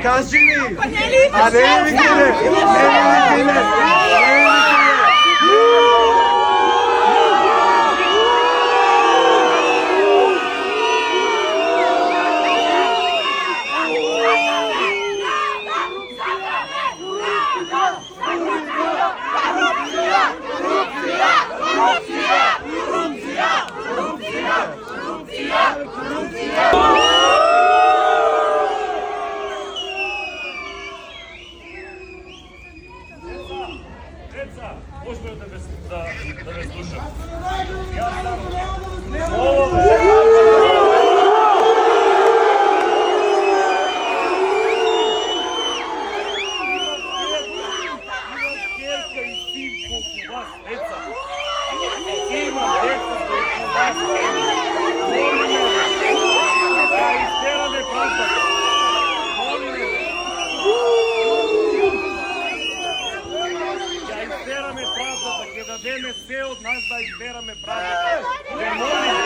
Кажи ми! А не ми кине! Можно да ве слушам. Керка и син колку вас деца. Имам деца колку вас. Да изтераме правдата. Избераме правдата, ќе дадеме се од нас да избераме правдата. Ве молиме.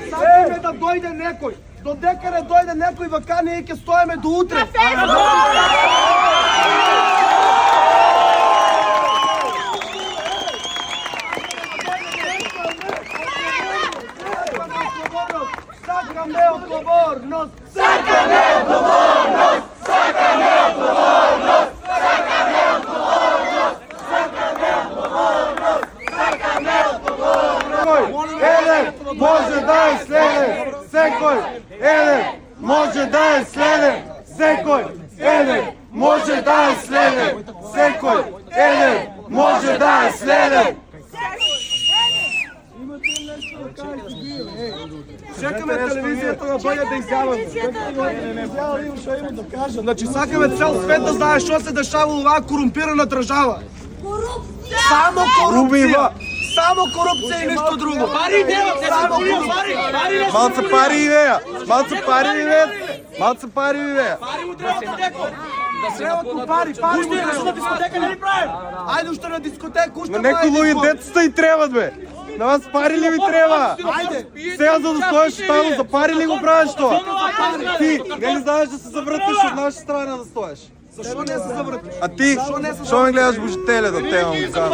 Сакаме да дојде некој. Додека не дојде некој вака, ние ќе стоиме до утре. Сакаме одговорност! Сакаме одговорност! Сакаме одговорност! Сакаме одговорност! Сакаме одговорност! Сакаме одговорност! Еден може да е следен! Секој! Еден може да е следен! Секој! Еден може да е следен! Секој! Еден може да е следен! Чекаме телевизијата да дојде да изјаваме. Што имам да кажам. Значи сакаме цел свет да знае што се дешава во оваа корумпирана држава. Корупција! Само корупција! Само корупција и ништо друго. Пари идеја, само корупција. Малце пари идеја. Малце пари идеја. Малце пари идеја. Пари му треба да некој. Да се напонат пари. Пари му треба на дискотека не правим. Ајде уште на дискотека, уште на некои луѓе децата и требат бе. На вас пари ли ви треба? Ајде. Сега за да стоиш таму за пари ли го правиш тоа? Ти не ли знаеш да се завртиш од наша страна да стоиш? Зашо не се завртиш? А ти што ме гледаш божителе да те вам кажам?